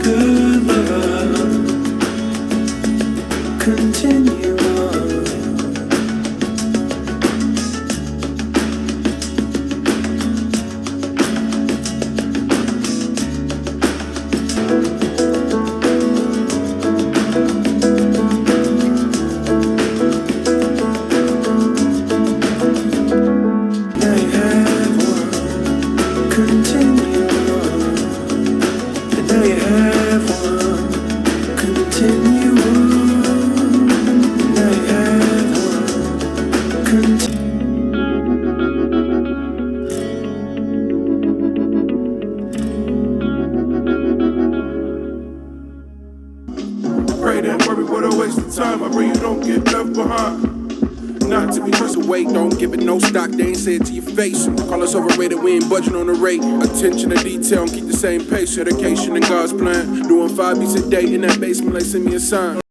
good love continue on. Now you have one, continue on. And now you have one, continue on. Now you have one, continue. Pray that worry, what a waste of time. I pray you don't get left behind. Not to be trusted, wait, don't give it no stock. They ain't say it to your face. Call us overrated, we ain't budging on the rate. Attention to detail and keep the same pace. Dedication in God's plan. Doing 5 beats a day in that basement, like send me a sign.